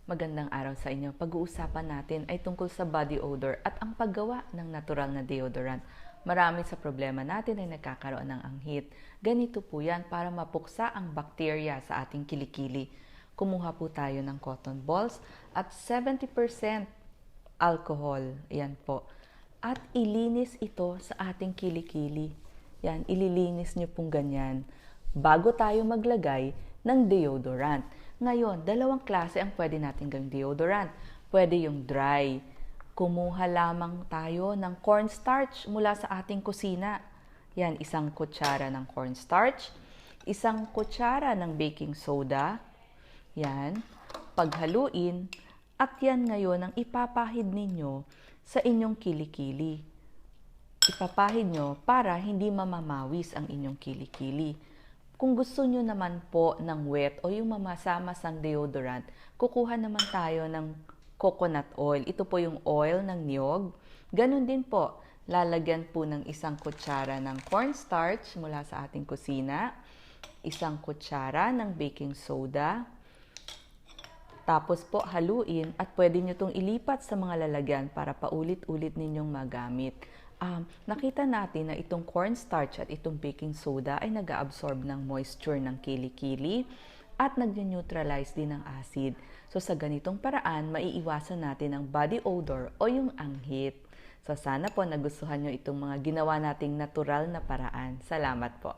Magandang araw sa inyo. Pag-uusapan natin ay tungkol sa body odor at ang paggawa ng natural na deodorant. Marami sa problema natin ay nagkakaroon ng anghit. Ganito po yan para mapuksa ang bakterya sa ating kilikili. Kumuha po tayo ng cotton balls at 70% alcohol. Yan po. At ilinis ito sa ating kilikili. Yan, ililinis nyo pong ganyan bago tayo maglagay ng deodorant. Ngayon, dalawang klase ang pwede natin gawing deodorant. Pwede yung dry. Kumuha lamang tayo ng cornstarch mula sa ating kusina. Yan, isang kutsara ng cornstarch, isang kutsara ng baking soda. Yan, paghaluin, at yan ngayon ang ipapahid ninyo sa inyong kilikili. Ipapahid nyo para hindi mamamawis ang inyong kilikili. Kung gusto nyo naman po ng wet o yung mamasamasang deodorant, kukuha naman tayo ng coconut oil. Ito po yung oil ng niyog. Ganon din po, lalagyan po ng isang kutsara ng cornstarch mula sa ating kusina, isang kutsara ng baking soda, tapos po haluin at pwede nyo itong ilipat sa mga lalagyan para paulit-ulit ninyong magamit. Nakita natin na itong cornstarch at itong baking soda ay nag-absorb ng moisture ng kilikili at nag-neutralize din ng acid. So sa ganitong paraan, maiiwasan natin ang body odor o yung anghit. So sana po nagustuhan nyo itong mga ginawa nating natural na paraan. Salamat po.